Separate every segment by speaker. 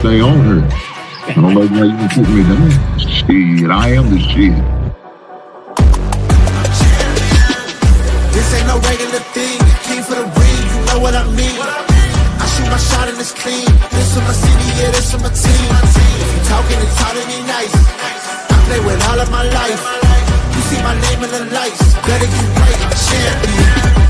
Speaker 1: Stay on her. I don't know why you can put me down. Shit, I am the shit.
Speaker 2: This ain't no regular thing. I came for the ring, you know what I mean. I shoot my shot and it's clean. This for my city, yeah, this for my team. If you talking and talking me nice, I play with all of my life. You see my name in the lights, better get right, I'm a champion.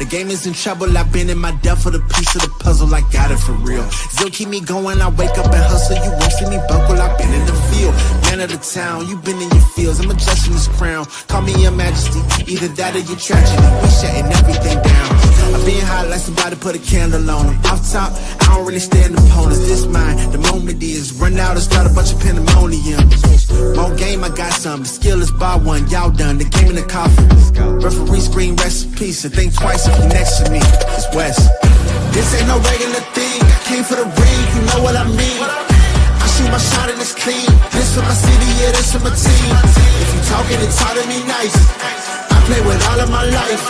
Speaker 2: The game is in trouble, I've been in my depth for the piece of the puzzle, I got it for real. Still keep me going, I wake up and hustle, you won't see me buckle, I've been in the field. Man of the town, you been in your fields, I'm adjusting this crown. Call me your majesty, either that or your tragedy, we shutting everything down. I've been hot like somebody put a candle on them. Off top, I don't really stand opponents, this mine, the moment is run out and start a bunch of pandemonium. More game, I got some, the skill is bar one, y'all done, the game in the coffin. Referee scream recipes, and think twice if you next to me, it's West. This ain't no regular thing, I came for the ring, you know what I mean. I shoot my shot and it's clean, this for my city, yeah, this for my team. If you talking and talking me nice, I play with all of my life.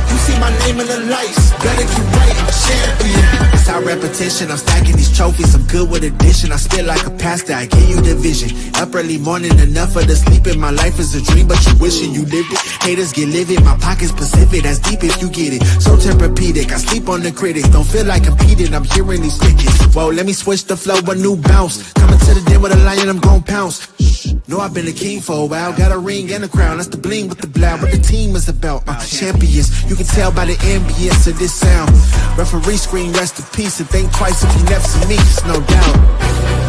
Speaker 2: You see my name in the lights, better get right, I'm a champion. It's our repetition, I'm stacking these trophies, I'm good with addition. I spit like a pastor, I give you the vision. Up early morning, enough for the sleeping. My life is a dream, but you wishing you lived it. Haters get livid, my pocket's Pacific, that's deep if you get it. So Tempur-Pedic, I sleep on the critics. Don't feel like competing, I'm hearing these crickets. Whoa, let me switch the flow, a new bounce. Coming to the den with a lion, I'm gon' pounce. Know I've been a king for a while, got a ring and a crown. That's the bling with the blow, what the team is about. Champions, you can tell by the ambience of this sound. Referee scream rest in peace and think twice if you never see me, just no doubt.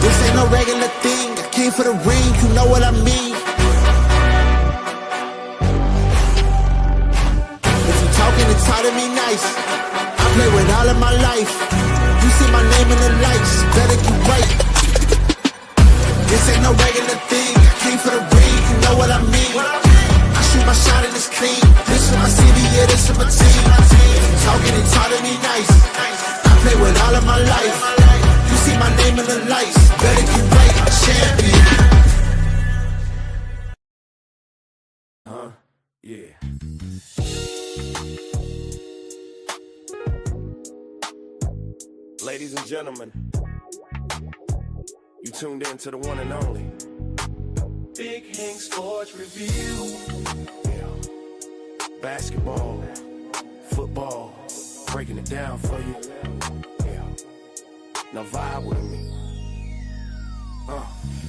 Speaker 2: This ain't no regular thing, I came for the ring, you know what I mean. If you talking and talking me nice, I play with all of my life. You see my name in the lights, better get right. This ain't no regular thing, I came for the ring, you know what I mean. I shoot my shot and it's clean, this for my city, yeah, this for my team. If you talking and talking me nice, I play with all of my life. You see my name in the lights, better get right, I'm a champion.
Speaker 3: Yeah. Ladies and gentlemen, you tuned in to the one and only Big Hank Sports Review. Yeah. Basketball, football, breaking it down for you. Yeah. Now vibe with me.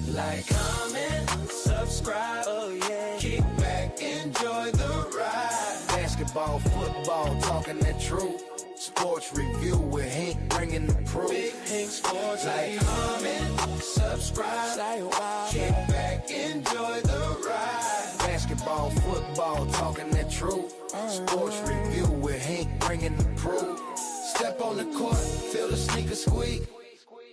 Speaker 4: Like, comment, subscribe, oh yeah. Kick back, enjoy the ride.
Speaker 3: Basketball, football, talking that truth. Sports review with Hank bringing the proof.
Speaker 4: Big Hank Sports
Speaker 3: Like,
Speaker 4: Review. Comment, subscribe,
Speaker 3: Say what?
Speaker 4: kick back, enjoy the ride.
Speaker 3: Basketball, football, talking that truth. Sports review with Hank bringing the proof.
Speaker 4: Step on the court, feel the sneaker squeak.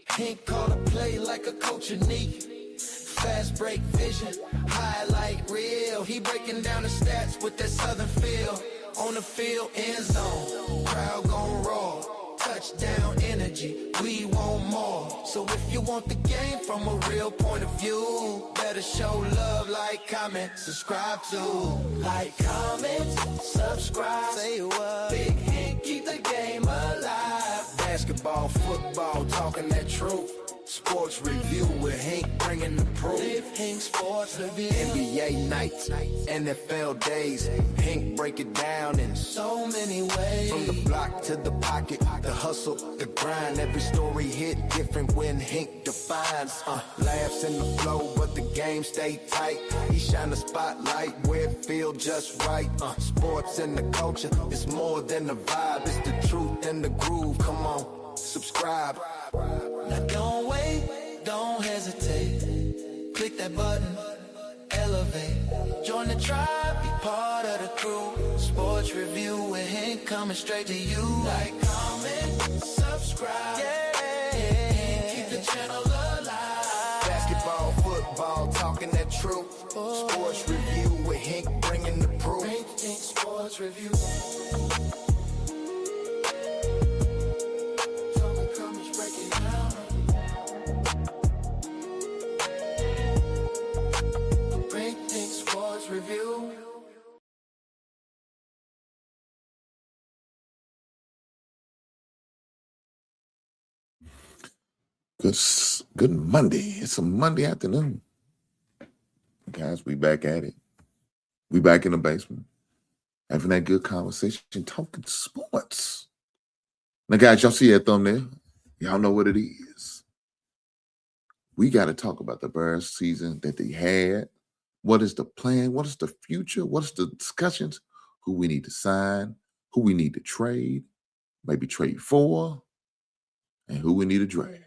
Speaker 4: Hank call a play like a coach unique. Fast break vision, highlight reel. He breaking down the stats with that southern feel. On the field, end zone, crowd gon' roar. Touchdown energy, we want more. So if you want the game from a real point of view, better show love, like, comment, subscribe to. Like, comment, subscribe.
Speaker 3: Say what?
Speaker 4: Big Hank, keep the game alive.
Speaker 3: Basketball, football, talking that truth. Sports review with Hank bringing the proof.
Speaker 4: Big Hank Sports Review.
Speaker 3: NBA nights, NFL days. Hank break it down in
Speaker 4: So many ways.
Speaker 3: from the block to the pocket, the hustle, the grind. Every story hit different when Hank defines. Laughs in the flow, but the game stay tight. He shine the spotlight where it feel just right. Sports and the culture, it's more than a vibe. It's the truth and the groove. Come on, subscribe.
Speaker 4: Now don't wait, don't hesitate. Click that button, elevate. Join the tribe, be part of the crew. Sports review with Hank coming straight to you. Like, comment, subscribe. Yeah, keep the channel alive.
Speaker 3: Basketball, football, talking that truth. Sports review with Hank bringing the proof.
Speaker 4: Big Hank Sports Review. Review.
Speaker 1: Good Monday. It's a Monday afternoon. Guys, we back at it. We back in the basement. Having that good conversation, talking sports. Now, guys, y'all see that thumbnail? Y'all know what it is. We got to talk about the Bears season that they had. What is the plan? What is the future? What is the discussions? Who we need to sign? Who we need to trade? Maybe trade for? And who we need to draft?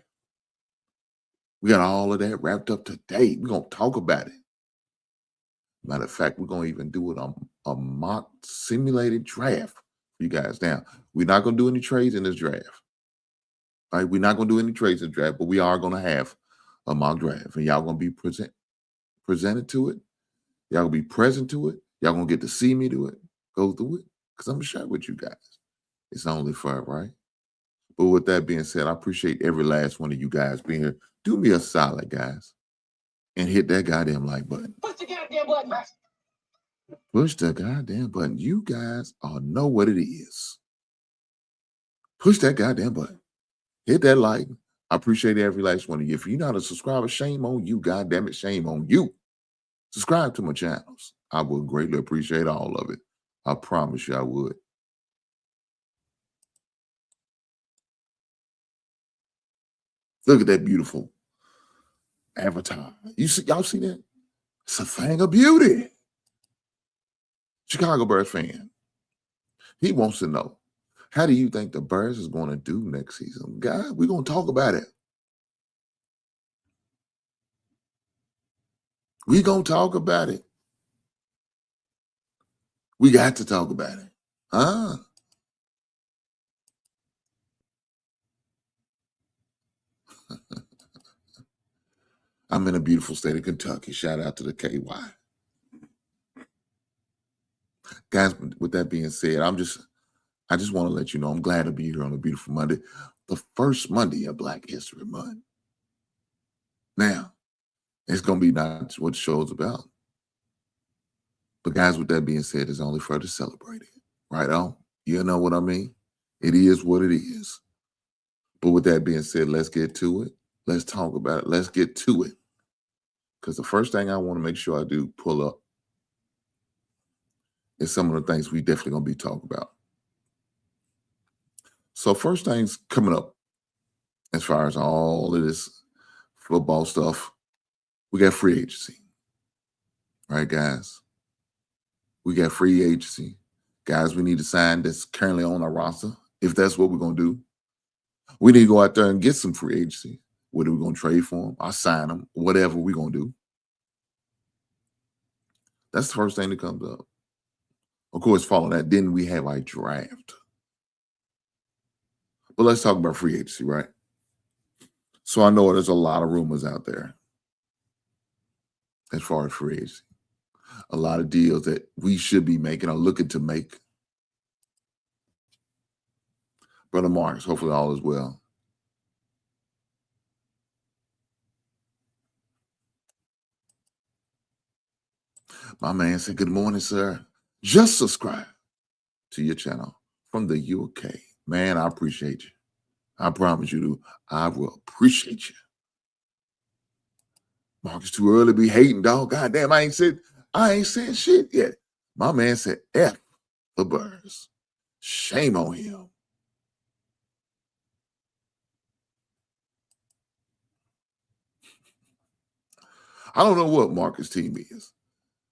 Speaker 1: We got all of that wrapped up today. We're going to talk about it. Matter of fact, we're going to even do it on a mock simulated draft for you guys. Now, we're not going to do any trades in this draft. All right, we're not going to do any trades in the draft, but we are going to have a mock draft. And y'all going to be presented to it. Y'all going to be present to it. Y'all going to get to see me do it, go through it, because I'm going to share with you guys. It's only fair, right? But with that being said, I appreciate every last one of you guys being here. Do me a solid, guys, and hit that goddamn like button.
Speaker 5: Push the goddamn button, man.
Speaker 1: Push the goddamn button. You guys all know what it is. Push that goddamn button. Hit that like. I appreciate every last one of you. If you're not a subscriber, shame on you. Goddamn it, shame on you. Subscribe to my channels. I would greatly appreciate all of it. I promise you I would. Look at that beautiful avatar. Y'all see that? It's a thing of beauty. Chicago Bears fan. He wants to know, how do you think the Bears is going to do next season? Guys, we're going to talk about it. We're going to talk about it. We got to talk about it. Huh? I'm in a beautiful state of Kentucky. Shout out to the KY. Guys, with that being said, I just want to let you know I'm glad to be here on a beautiful Monday, the first Monday of Black History Month. Now, it's going to be not what the show's about. But guys, with that being said, it's only for to celebrate it. Right on? You know what I mean? It is what it is. But with that being said, let's get to it. Let's talk about it. Let's get to it. Because the first thing I want to make sure I do pull up is some of the things we definitely going to be talking about. So first things coming up, as far as all of this football stuff, we got free agency. Right, guys? We got free agency. Guys, we need to sign that's currently on our roster, if that's what we're going to do. We need to go out there and get some free agency. Whether we're going to trade for them, I sign them, whatever we're going to do. That's the first thing that comes up. Of course, following that, then we have our draft. But let's talk about free agency, right? So I know there's a lot of rumors out there as far as free agency. A lot of deals that we should be making or looking to make. Brother Marcus, hopefully all is well. My man said, good morning, sir. Just subscribe to your channel from the UK. Man, I appreciate you. I promise you do. I will appreciate you. Marcus, too early to be hating, dog. Goddamn, I ain't said shit yet. My man said, F the Bears. Shame on him. I don't know what Marcus' team is,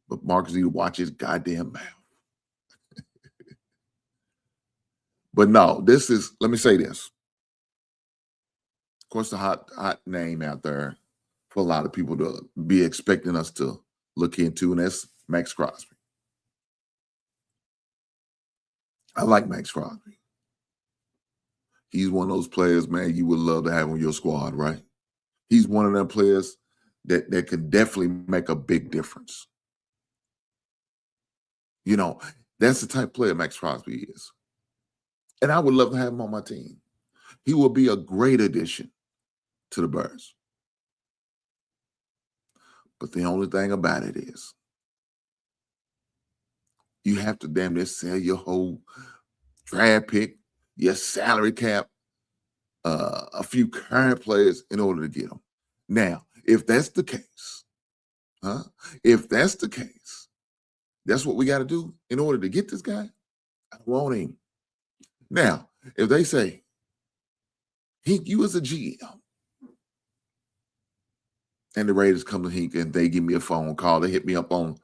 Speaker 1: but Marcus need to watch his goddamn mouth. But no, let me say this. Of course, the hot name out there for a lot of people to be expecting us to look into, and that's Max Crosby. I like Max Crosby. He's one of those players, man, you would love to have on your squad, right? He's one of them players that could definitely make a big difference. You know, that's the type of player Max Crosby is. And I would love to have him on my team. He will be a great addition to the Bears. But the only thing about it is you have to damn near sell your whole draft pick, your salary cap, a few current players in order to get them. Now, if that's the case, if that's the case, that's what we got to do in order to get this guy. I want him. Now, if they say, Hink, you as a GM, and the Raiders come to Hink and they give me a phone call, they hit me up on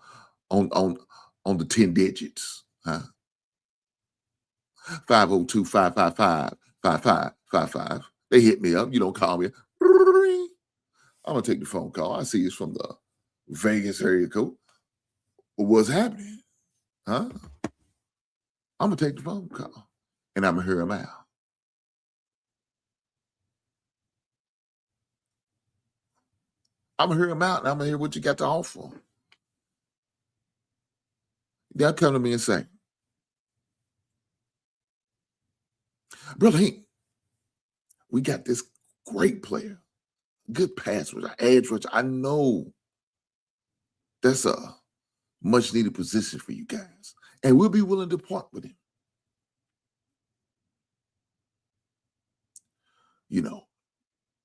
Speaker 1: the 10 digits, 502-555-5555. They hit me up. You don't call me. I'm gonna take the phone call. I see it's from the Vegas area code. What's happening? I'm gonna take the phone call and I'm gonna hear him out. I'm gonna hear him out and I'm gonna hear what you got to offer. They'll come to me and say, Brother Hink, we got this great player, good pass rusher, edge rusher. I know that's a much needed position for you guys, and we'll be willing to part with him. You know,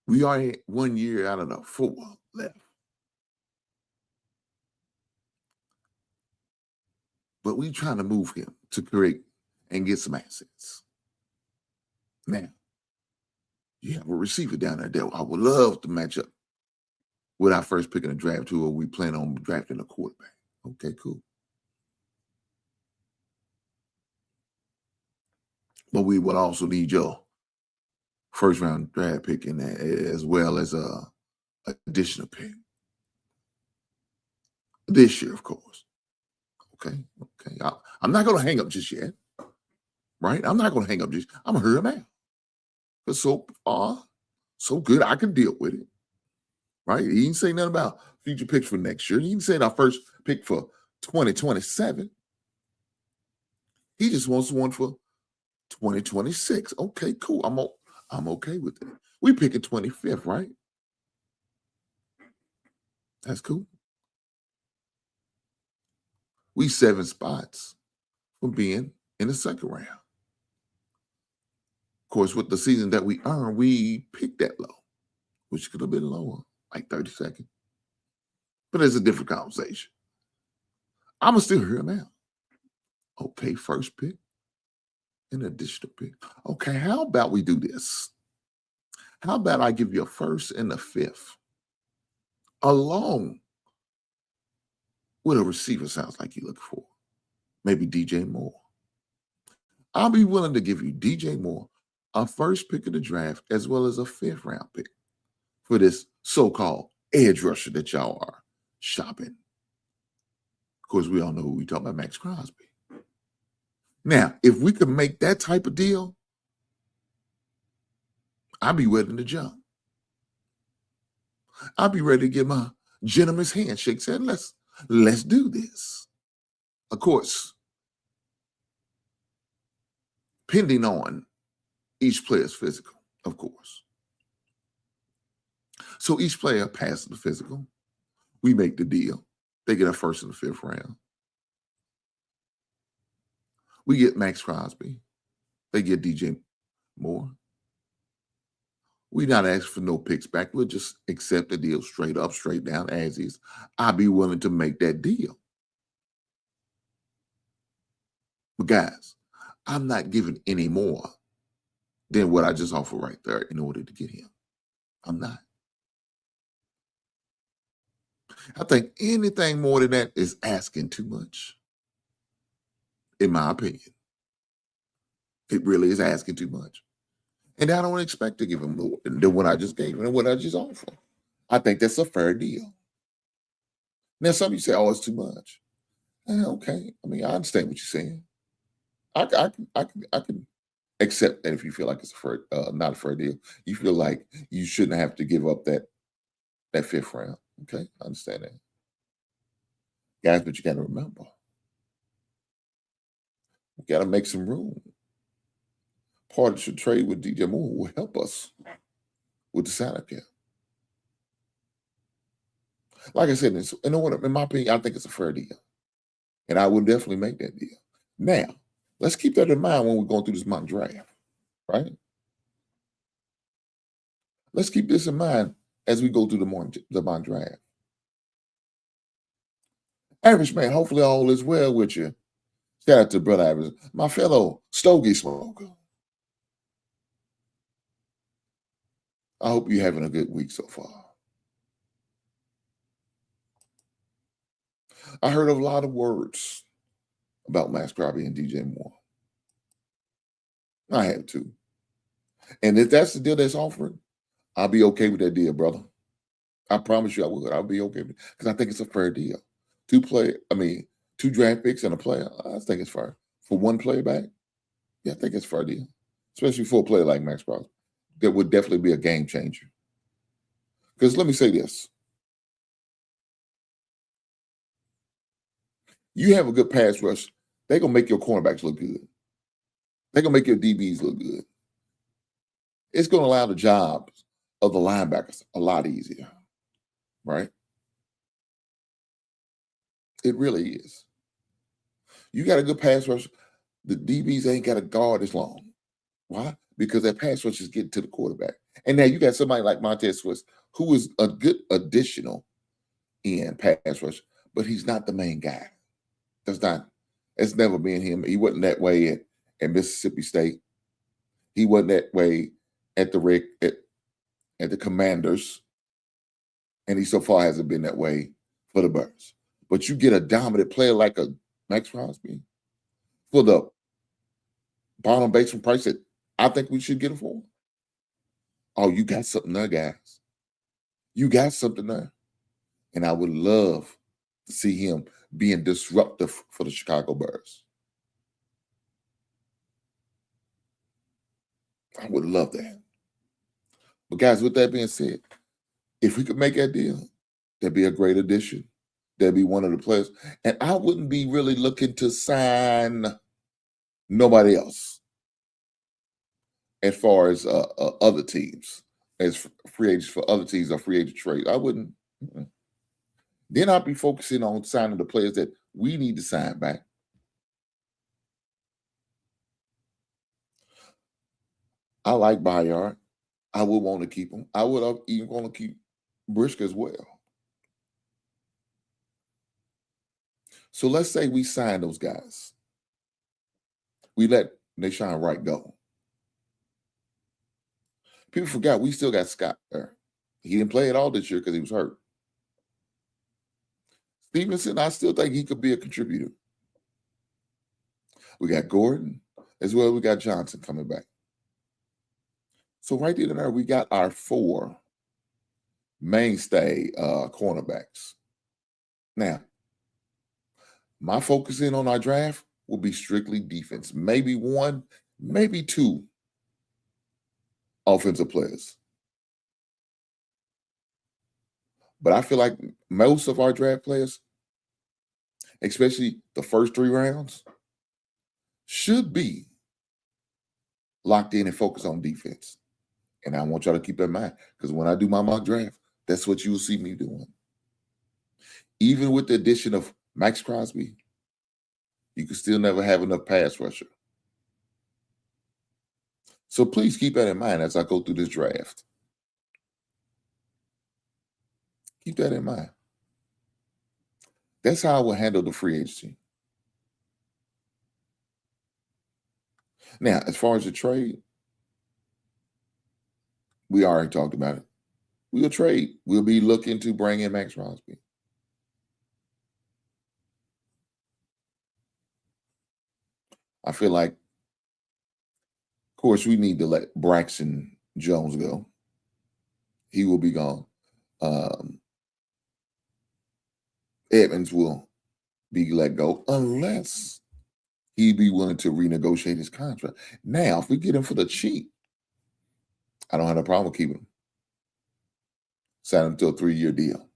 Speaker 1: we are 1 year out of the 4 left. But we're trying to move him to create and get some assets. Now, you have a receiver down there that I would love to match up with our first pick in the draft too, or we plan on drafting a quarterback. Okay, cool. But we will also need your first round draft pick in that, as well as a additional pick this year, of course. Okay. I'm not going to hang up just yet, right? I'm not going to hang up just. I'm going to hear him out. But so far, so good, I can deal with it, right? He didn't say nothing about future picks for next year. He didn't say our first pick for 2027. He just wants one for 2026. Okay, cool. I'm okay with that. We picking 25th, right? That's cool. We 7 spots from being in the second round. Of course, with the season that we earned, we picked that low, which could have been lower, like 32nd. But it's a different conversation. I'm going to still hear him out. Okay, first pick, an additional pick. Okay, how about we do this? How about I give you a first and a 5th, along with a receiver sounds like you're looking for? Maybe DJ Moore. I'll be willing to give you DJ Moore, a first pick of the draft, as well as a 5th round pick for this so-called edge rusher that y'all are shopping. Of course, we all know who we talk about, Max Crosby. Now, if we could make that type of deal, I'd be willing to jump. I'd be ready to give my gentleman's handshake, said, let's do this. Of course, pending on each player's physical, of course. So each player passes the physical. We make the deal. They get a first and a 5th round. We get Max Crosby. They get DJ Moore. We not asking for no picks back. We'll just accept the deal straight up, straight down, as is. I'd be willing to make that deal. But guys, I'm not giving any more than what I just offered right there in order to get him. I'm not. I think anything more than that is asking too much, in my opinion. It really is asking too much. And I don't expect to give him more than what I just gave him and what I just offered. I think that's a fair deal. Now, some of you say, oh, it's too much. Okay. I mean, I understand what you're saying. I can accept that if you feel like it's not a fair deal. You feel like you shouldn't have to give up that 5th round. Okay, I understand that. Guys, but you got to remember, we got to make some room. Part of the trade with DJ Moore will help us with the salary cap. Like I said, in my opinion, I think it's a fair deal. And I will definitely make that deal. Now, let's keep that in mind when we're going through this mock draft, right? let's keep this in mind as we go through the mock draft. Average man, hopefully all is well with you. Shout out to Brother Average, my fellow stogie smoker. I hope you're having a good week so far. I heard a lot of words about Max Crosby and DJ Moore. I have too. And if that's the deal that's offered, I'll be okay with that deal, brother. I promise you I would. I'll be okay with it because I think it's a fair deal. Two draft picks and a player. I think it's fair. For one player back, yeah, I think it's a fair deal. Especially for a player like Max Crosby. That would definitely be a game changer. Because let me say this. You have a good pass rush, they're going to make your cornerbacks look good. They're going to make your DBs look good. It's going to allow the jobs of the linebackers a lot easier, right? It really is. You got a good pass rush, the DBs ain't got to guard as long. Why? Because that pass rush is getting to the quarterback. And now you got somebody like Montez Swiss, who is a good additional in pass rush, but he's not the main guy. It's never been him. He wasn't that way at Mississippi State. He wasn't that way at the Commanders. And he so far hasn't been that way for the Bears. But you get a dominant player like a Max Crosby for the bottom baseman price that I think we should get him for. Oh, you got something there, guys. You got something there. And I would love to see him being disruptive for the Chicago Bears. I would love that. But guys, with that being said, if we could make that deal, that'd be a great addition. That'd be one of the players. And I wouldn't be really looking to sign nobody else as far as other teams, as free agents for other teams or free agent trades. I wouldn't. Then I'd be focusing on signing the players that we need to sign back. I like Bayard. I would want to keep him. I would even want to keep Brisker as well. So let's say we sign those guys. We let Nahshon Wright go. People forgot we still got Scott there. He didn't play at all this year because he was hurt. Stevenson, I still think he could be a contributor. We got Gordon as well. We got Johnson coming back. So right there, we got our 4 mainstay cornerbacks. Now, my focusing on our draft will be strictly defense. Maybe 1, maybe 2 offensive players. But I feel like most of our draft players, especially the first 3 rounds, should be locked in and focused on defense. And I want y'all to keep that in mind because when I do my mock draft, that's what you will see me doing. Even with the addition of Max Crosby, you can still never have enough pass rusher. So please keep that in mind as I go through this draft. Keep that in mind. That's how I will handle the free agency. Now, as far as the trade, we already talked about it. We'll trade. We'll be looking to bring in Max Crosby. I feel like, of course, we need to let Braxton Jones go. He will be gone. Edmonds will be let go unless he'd be willing to renegotiate his contract. Now, if we get him for the cheap, I don't have a problem keeping him. Sign him to a 3-year deal.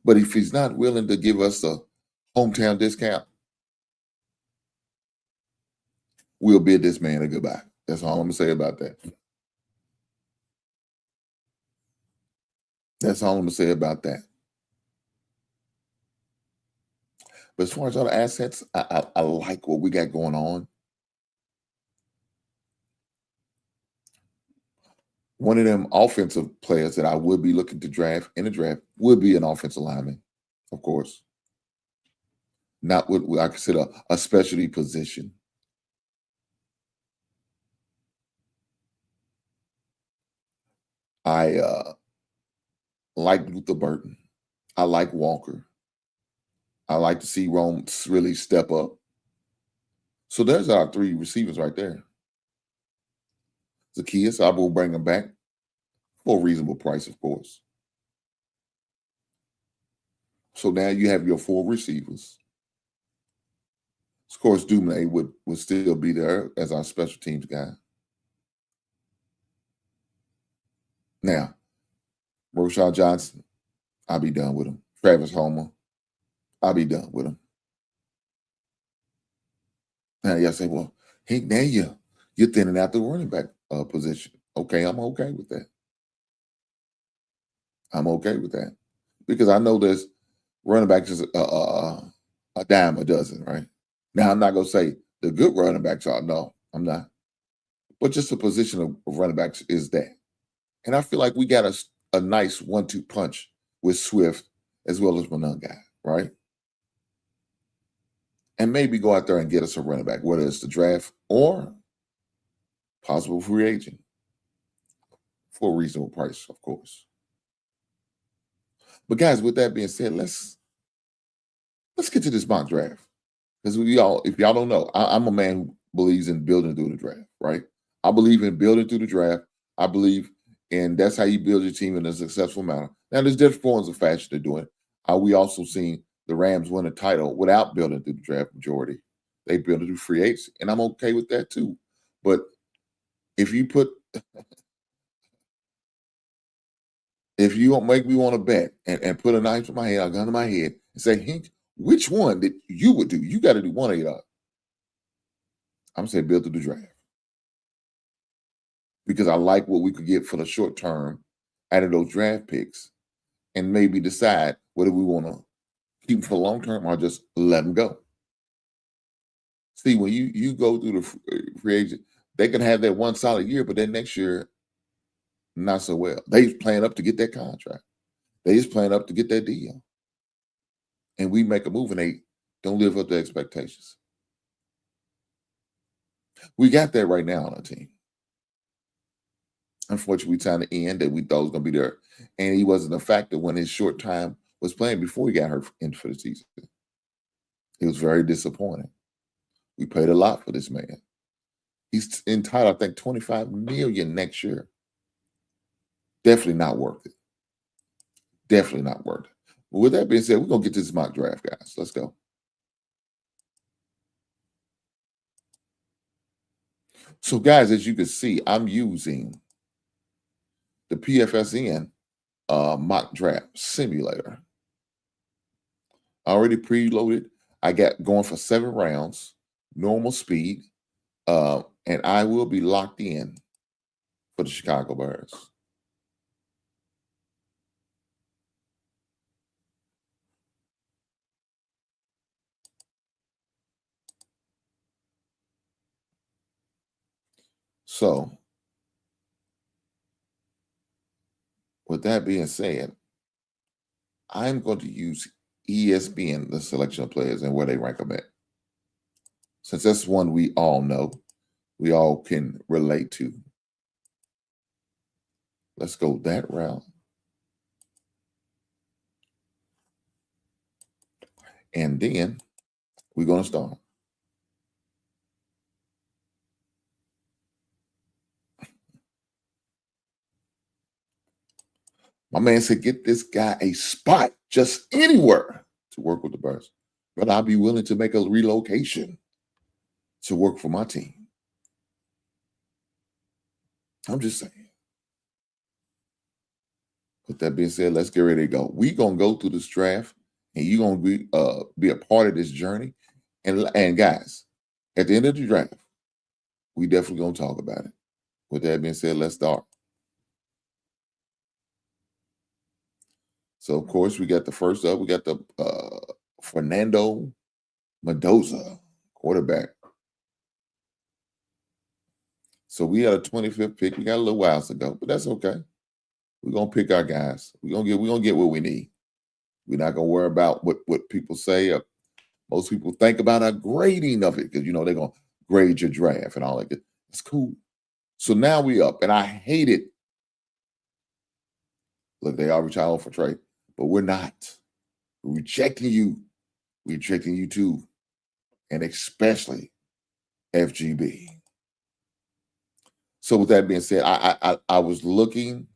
Speaker 1: But if he's not willing to give us a hometown discount, we'll bid this man a goodbye. That's all I'm going to say about that. That's all I'm going to say about that. But as far as other assets, I like what we got going on. One of them offensive players that I would be looking to draft in the draft would be an offensive lineman, of course. Not what I consider a specialty position. I like Luther Burton. I like Walker. I like to see Rome really step up. So there's our three receivers right there. Zacchaeus, I will bring him back for a reasonable price, of course. So now you have your four receivers. Of course, Dumais would still be there as our special teams guy. Now, Roshan Johnson, I'll be done with him. Travis Homer, I'll be done with him. Now, y'all say, well, hey, now you're thinning out the running back position. Okay, I'm okay with that. I'm okay with that. Because I know there's running backs is a dime a dozen, right? Now, I'm not going to say the good running backs are. No, I'm not. But just the position of running backs is that. And I feel like we got a nice 1-2 punch with Swift as well as Monunga, right? And maybe go out there and get us a running back, whether it's the draft or possible free agent for a reasonable price, of course. But guys, with that being said, let's get to this mock draft. Because if y'all don't know, I'm a man who believes in building through the draft, right? I believe in building through the draft. I believe in that's how you build your team in a successful manner. Now, there's different forms of fashion to doing it. We also seen the Rams win a title without building through the draft majority. They built it through free agency, and I'm okay with that too. But if you don't make me want to bet and put a knife to my head, a gun to my head, and say, Hink, which one that you would do? You got to do one of y'all. I'm saying build through the draft. Because I like what we could get for the short term out of those draft picks and maybe decide whether we want to keep them for long term or just let them go. See, when you go through the free agent, they can have that one solid year, but then next year, not so well. They plan up to get that contract. They just plan up to get that deal. And we make a move and they don't live up to expectations. We got that right now on our team. Unfortunately, we signed the end that we thought was going to be there. And he wasn't a factor when his short time was playing before he got hurt in for the season. It was very disappointing. We paid a lot for this man. He's entitled, I think, $25 million next year. Definitely not worth it. Definitely not worth it. But with that being said, we're going to get to this mock draft, guys. Let's go. So, guys, as you can see, I'm using the PFSN mock draft simulator. Already preloaded. I got going for 7 rounds, normal speed, and I will be locked in for the Chicago Bears. So, with that being said, I'm going to use ESPN, the selection of players and where they rank them at. Since that's one we all know, we all can relate to. Let's go that route. And then we're going to start. My man said, get this guy a spot just anywhere to work with the Bears. But I'll be willing to make a relocation to work for my team. I'm just saying. With that being said, let's get ready to go. We're going to go through this draft, and you're going to be a part of this journey. And guys, at the end of the draft, we definitely going to talk about it. With that being said, let's start. So, of course, we got the first up. We got the Fernando Mendoza, quarterback So we had a 25th pick. We got a little while to go, but that's okay. We're gonna pick our guys. We're gonna get what we need. We're not gonna worry about what people say. Most people think about a grading of it because they're gonna grade your draft and all that. It's cool. So now we up, and I hate it. Look, they are retired for trade, but we're not. We're rejecting you. We're rejecting you too, and especially FGB. So with that being said, I was looking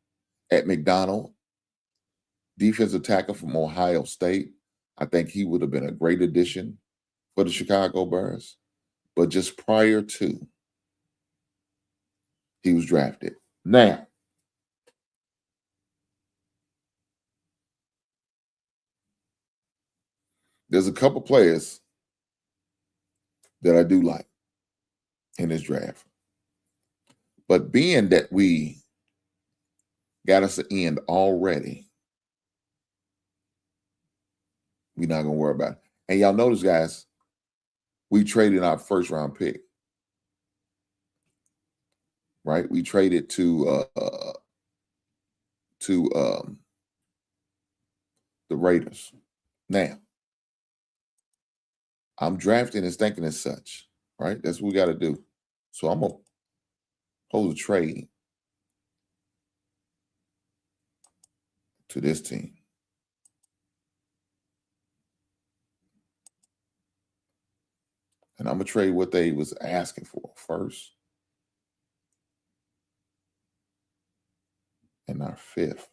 Speaker 1: at McDonald, defensive tackle from Ohio State. I think he would have been a great addition for the Chicago Bears. But just prior to, he was drafted. Now, there's a couple players that I do like in this draft. But being that we got us an end already, we're not going to worry about it. And y'all notice, guys, we traded our first round pick. Right? We traded to the Raiders. Now, I'm drafting and thinking as such, right? That's what we got to do. So I'm going to hold a trade to this team. And I'm going to trade what they was asking for first and our fifth.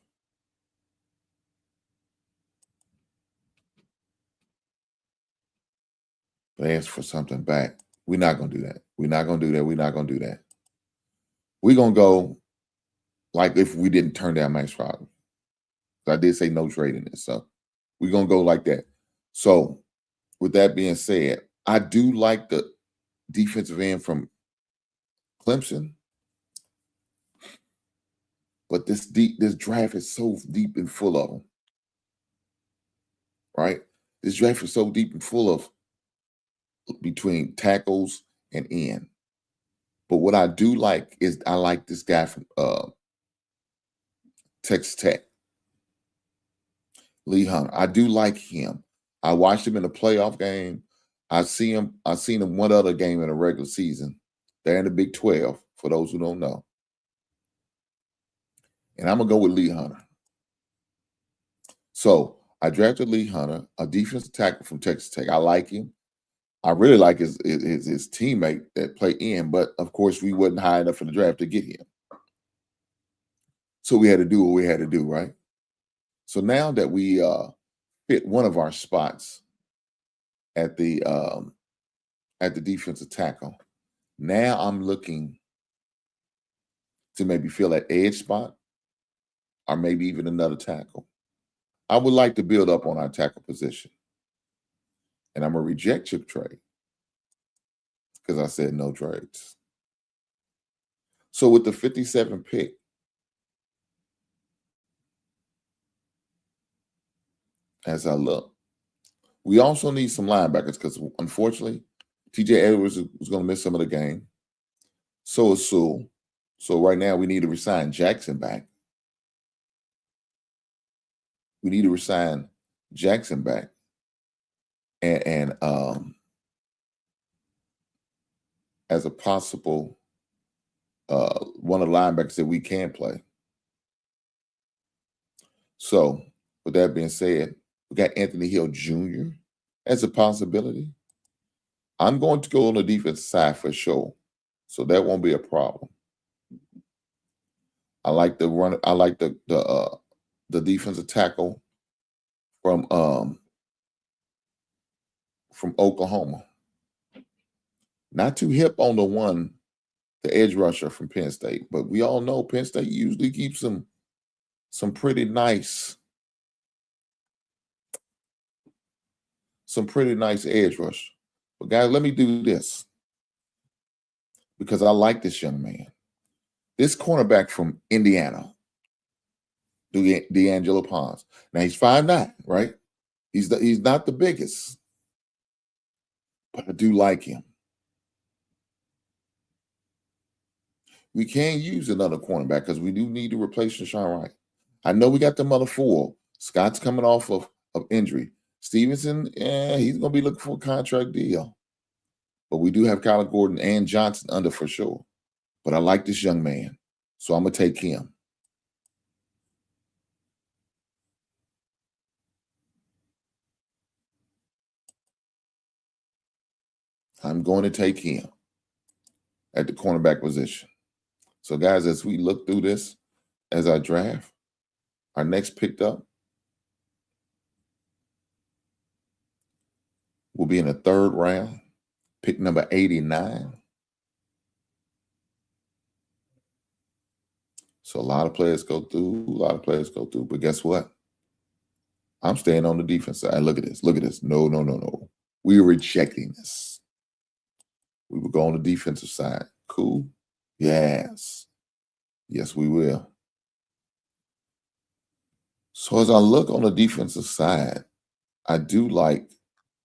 Speaker 1: They asked for something back. We're not going to do that. We're not going to do that. We're not going to do that. We're going to go like if we didn't turn down Max Crosby. I did say no trading this. So we're going to go like that. So with that being said, I do like the defensive end from Clemson. But this draft is so deep and full of them. Right? This draft is so deep and full of between tackles and end. But what I do like is I like this guy from Texas Tech, Lee Hunter. I do like him. I watched him in a playoff game. I've seen him one other game in a regular season. They're in the Big 12, for those who don't know. And I'm going to go with Lee Hunter. So I drafted Lee Hunter, a defensive tackle from Texas Tech. I like him. I really like his teammate that played in, but of course we wasn't high enough in the draft to get him. So we had to do what we had to do, right? So now that we fit one of our spots at the defensive tackle, now I'm looking to maybe fill that edge spot or maybe even another tackle. I would like to build up on our tackle position. And I'm going to reject your trade because I said no trades. So with the 57 pick, as I look, we also need some linebackers because unfortunately, TJ Edwards was going to miss some of the game. So is Sewell. So right now we need to resign Jackson back. We need to resign Jackson back. And as a possible one of the linebackers that we can play. So with that being said, we got Anthony Hill Jr. as a possibility. I'm going to go on the defensive side for sure. So that won't be a problem. I like the run. I like the defensive tackle from Oklahoma. Not too hip on the edge rusher from Penn State, but we all know Penn State usually keeps some pretty nice edge rush. But guys, let me do this because I like this young man. This cornerback from Indiana, D'Angelo Pons. Now he's 5'9", right? He's not the biggest, but I do like him. We can use another cornerback because we do need to replace Deshaun Wright. I know we got the mother four. Scott's coming off of injury. Stevenson, he's going to be looking for a contract deal. But we do have Kyler Gordon and Johnson under for sure. But I like this young man, so I'm going to take him. I'm going to take him at the cornerback position. So, guys, as we look through this, as I draft, our next picked up will be in the third round, pick number 89. So a lot of players go through, But guess what? I'm staying on the defense side. Look at this. No. We're rejecting this. We will go on the defensive side. Cool? Yes. Yes, we will. So as I look on the defensive side, I do like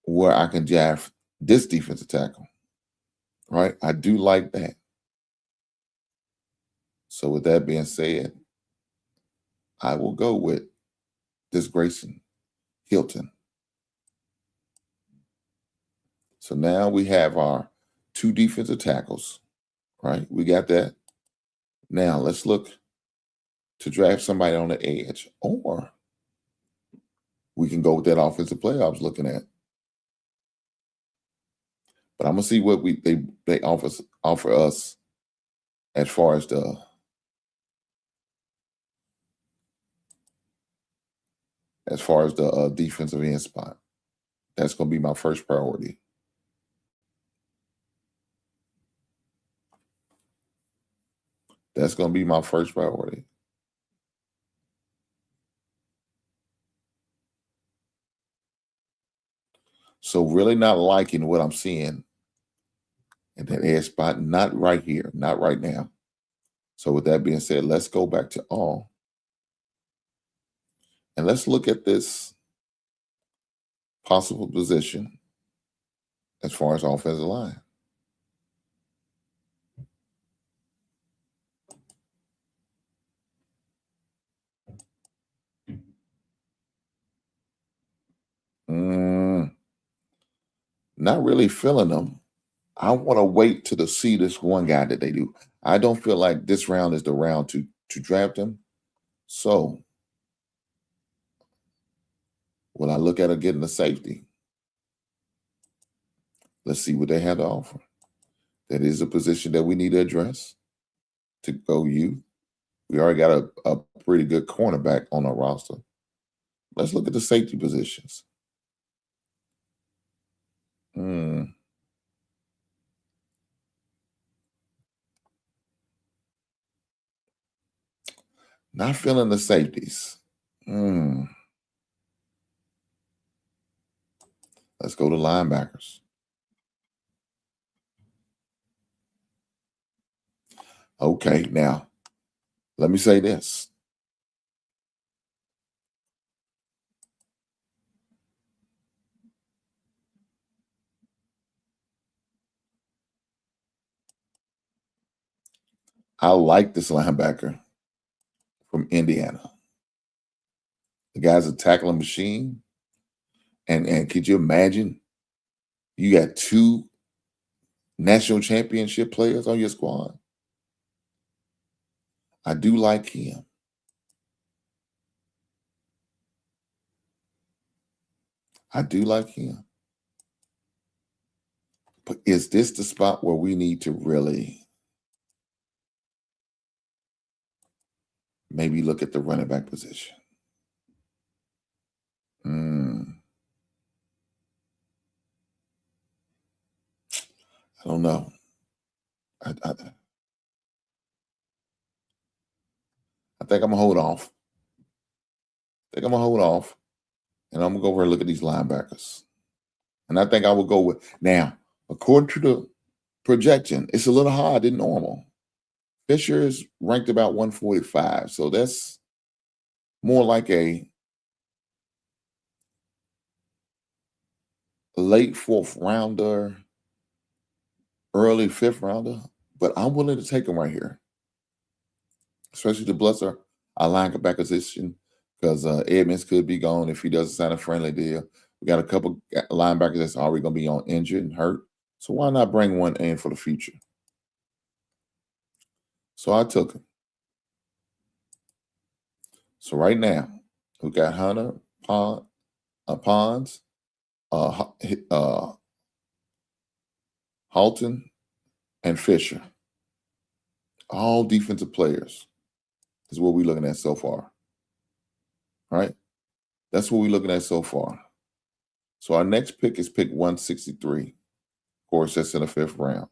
Speaker 1: where I can draft this defensive tackle, right? I do like that. So with that being said, I will go with this Grayson Hilton. So now we have our two defensive tackles, right? We got that. Now let's look to draft somebody on the edge, or we can go with that offensive player I was looking at. But I'm gonna see what they offer us as far as the defensive end spot. That's gonna be my first priority. That's gonna be my first priority. So really not liking what I'm seeing in that edge spot. Not right here, not right now. So with that being said, let's go back to all. And let's look at this possible position as far as offensive line. Not really feeling them. I want to wait to see this one guy that they do. I don't feel like this round is the round to draft him. So when I look at getting the safety, let's see what they have to offer. That is a position that we need to address to go youth. We already got a pretty good cornerback on our roster. Let's look at the safety positions. Not feeling the safeties. Let's go to linebackers. Okay, now, let me say this. I like this linebacker from Indiana. The guy's a tackling machine. And could you imagine you got two national championship players on your squad? I do like him. But is this the spot where we need to really maybe look at the running back position? I don't know. I think I'm gonna hold off. And I'm gonna go over and look at these linebackers. And I think I will go with now, according to the projection, it's a little higher than normal. Fisher is ranked about 145. So that's more like a late fourth rounder, early fifth rounder. But I'm willing to take him right here. especially the blesser, our linebacker position, because Edmonds could be gone if he doesn't sign a friendly deal. We got a couple linebackers that's already going to be on injured and hurt. So why not bring one in for the future? So I took him. So right now, we got Hunter, Pons, Halton, and Fisher. All defensive players is what we're looking at so far. Right? That's what we're looking at so far. So our next pick is pick 163. Of course, that's in the 5th round.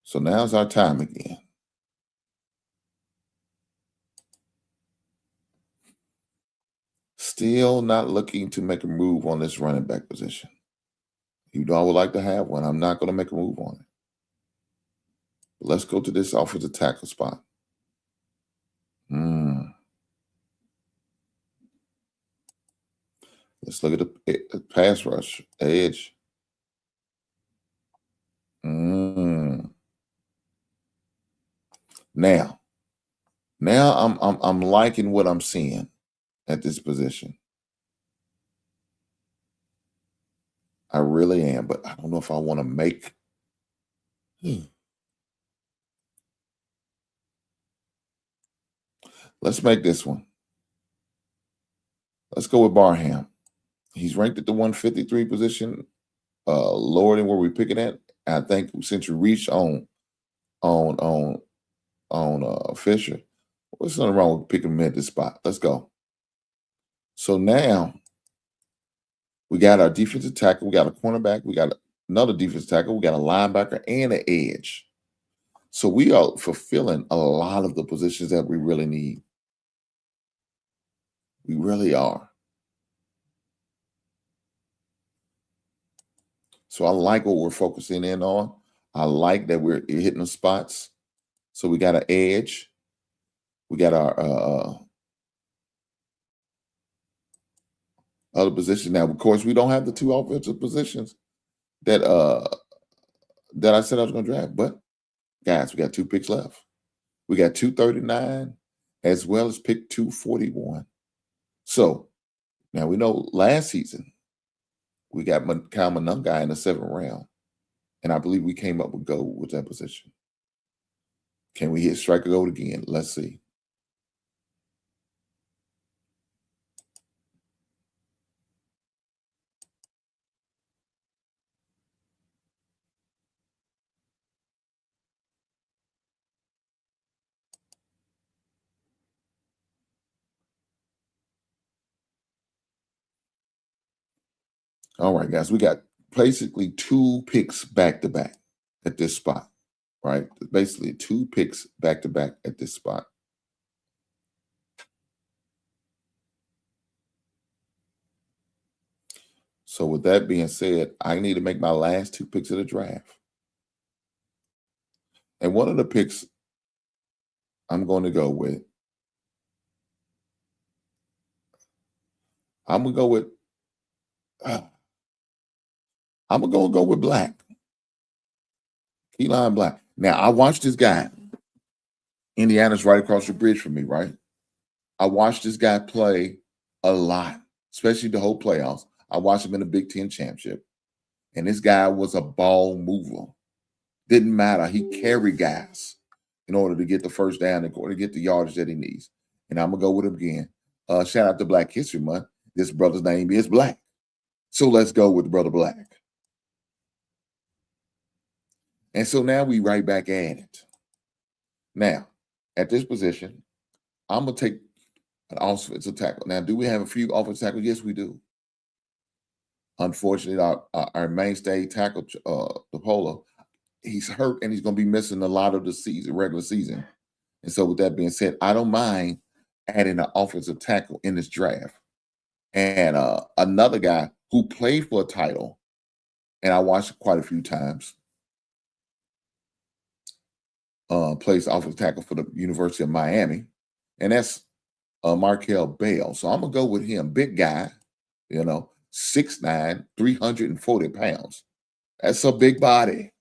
Speaker 1: So now's our time again. Still not looking to make a move on this running back position. Even though I would like to have one, I'm not going to make a move on it. But let's go to this offensive tackle spot. Let's look at the pass rush, edge. Now I'm liking what I'm seeing at this position. I really am, but I don't know if I want to make. Let's make this one. Let's go with Barham. He's ranked at the 153 position, lower than where we're picking at. I think since we reached on Fisher, what's nothing wrong with picking him at this spot? Let's go. So now we got our defensive tackle, we got a cornerback, we got another defensive tackle, we got a linebacker and an edge. So we are fulfilling a lot of the positions that we really need. We really are. So I like what we're focusing in on. I like that we're hitting the spots. So we got an edge. We got our other position. Now, of course, we don't have the 2 offensive positions that I said I was going to draft. But, guys, we got 2 picks left. We got 239 as well as pick 241. So, now we know last season we got Kyle Monungai in the 7th round. And I believe we came up with gold with that position. Can we hit striker gold again? Let's see. All right, guys, we got basically 2 picks back-to-back at this spot, right? Basically 2 picks back-to-back at this spot. So with that being said, I need to make my last 2 picks of the draft. And one of the picks I'm going to go with, I'm going to go with Black. Keelan Black. Now, I watched this guy. Indiana's right across the bridge from me, right? I watched this guy play a lot, especially the whole playoffs. I watched him in the Big Ten championship. And this guy was a ball mover. Didn't matter. He carried guys in order to get the first down, in order to get the yardage that he needs. And I'm going to go with him again. Shout out to Black History Month. This brother's name is Black. So let's go with Brother Black. And so now we right back at it. Now, at this position, I'm going to take an offensive tackle. Now, do we have a few offensive tackles? Yes, we do. Unfortunately, our mainstay tackle, the Polo, he's hurt and he's going to be missing a lot of the season, regular season. And so with that being said, I don't mind adding an offensive tackle in this draft. And another guy who played for a title, and I watched quite a few times, plays offensive tackle for the University of Miami, and that's Markel Bell. So I'm going to go with him. Big guy, 6'9", 340 pounds. That's a big body.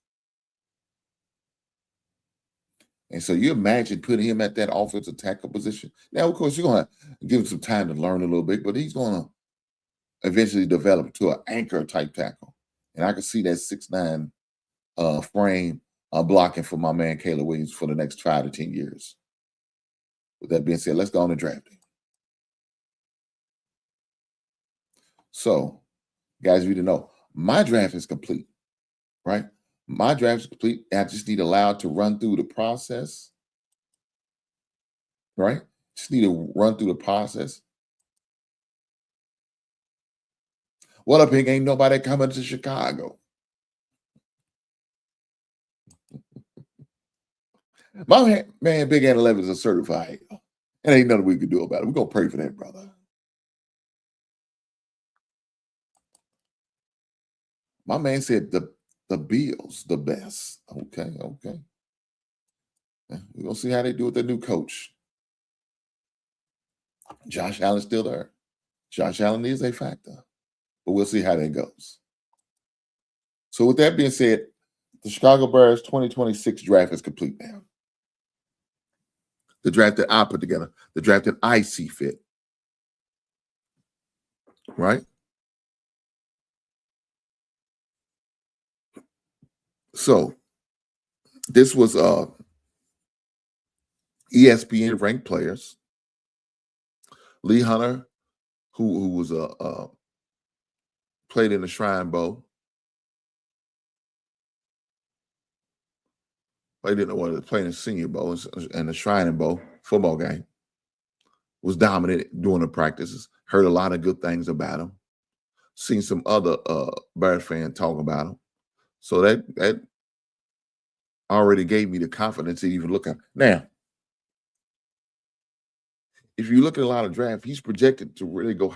Speaker 1: And so you imagine putting him at that offensive tackle position. Now, of course, you're going to give him some time to learn a little bit, but he's going to eventually develop to an anchor type tackle. And I can see that 6'9" frame blocking for my man Caleb Williams for the next 5 to 10 years. With that being said, let's go on and draft him. So, guys, you need to know my draft is complete, right? My draft is complete. I just need allowed to run through the process, right? Just need to run through the process. What up, Pink? Ain't nobody coming to Chicago. My man, Big ATLiens is a certified. And ain't nothing we can do about it. We're going to pray for that, brother. My man said the Bills, the best. Okay. We're going to see how they do with the new coach. Josh Allen's still there. Josh Allen is a factor. But we'll see how that goes. So with that being said, the Chicago Bears 2026 draft is complete now. The draft that I put together, the draft that I see fit. Right? So this was ESPN ranked players. Lee Hunter, who was played in the Shrine Bowl. Played in the Senior Bowl and the Shrine Bowl football game. Was dominant during the practices. Heard a lot of good things about him. Seen some other Bears fans talk about him. So that already gave me the confidence to even look at. Now, if you look at a lot of drafts, he's projected to really go